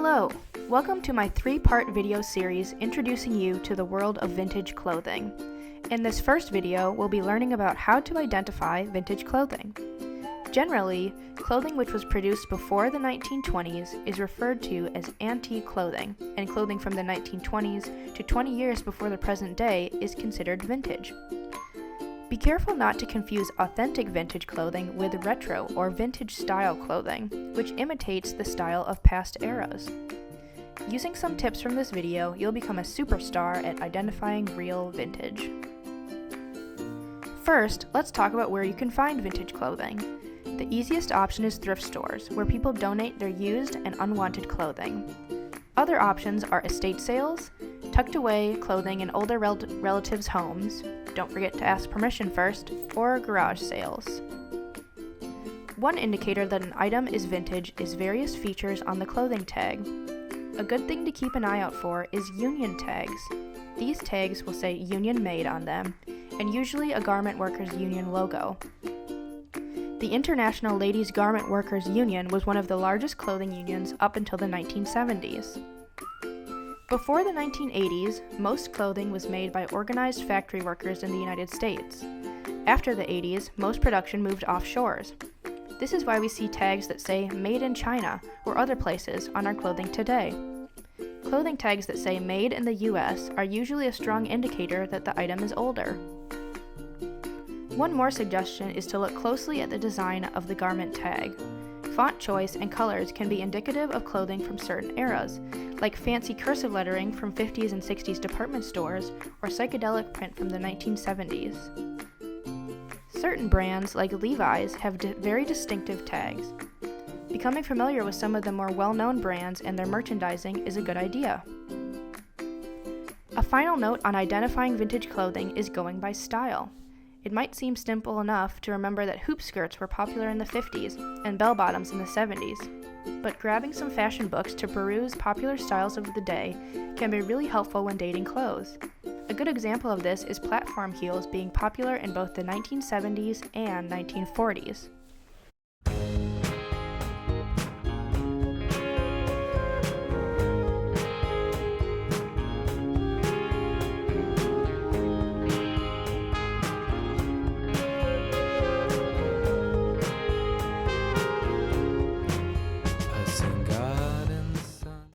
Hello! Welcome to my 3-part video series introducing you to the world of vintage clothing. In this first video, we'll be learning about how to identify vintage clothing. Generally, clothing which was produced before the 1920s is referred to as antique clothing, and clothing from the 1920s to 20 years before the present day is considered vintage. Be careful not to confuse authentic vintage clothing with retro or vintage style clothing, which imitates the style of past eras. Using some tips from this video, you'll become a superstar at identifying real vintage. First, let's talk about where you can find vintage clothing. The easiest option is thrift stores, where people donate their used and unwanted clothing. Other options are estate sales, tucked away clothing in older relatives' homes, don't forget to ask permission first, or garage sales. One indicator that an item is vintage is various features on the clothing tag. A good thing to keep an eye out for is union tags. These tags will say Union Made on them, and usually a garment workers union logo. The International Ladies Garment Workers Union was one of the largest clothing unions up until the 1970s. Before the 1980s, most clothing was made by organized factory workers in the United States. After the 80s, most production moved offshores. This is why we see tags that say Made in China or other places on our clothing today. Clothing tags that say Made in the US are usually a strong indicator that the item is older. One more suggestion is to look closely at the design of the garment tag. Font choice and colors can be indicative of clothing from certain eras, like fancy cursive lettering from 50s and 60s department stores or psychedelic print from the 1970s. Certain brands, like Levi's, have very distinctive tags. Becoming familiar with some of the more well-known brands and their merchandising is a good idea. A final note on identifying vintage clothing is going by style. It might seem simple enough to remember that hoop skirts were popular in the 50s and bell-bottoms in the 70s, but grabbing some fashion books to peruse popular styles of the day can be really helpful when dating clothes. A good example of this is platform heels being popular in both the 1970s and 1940s.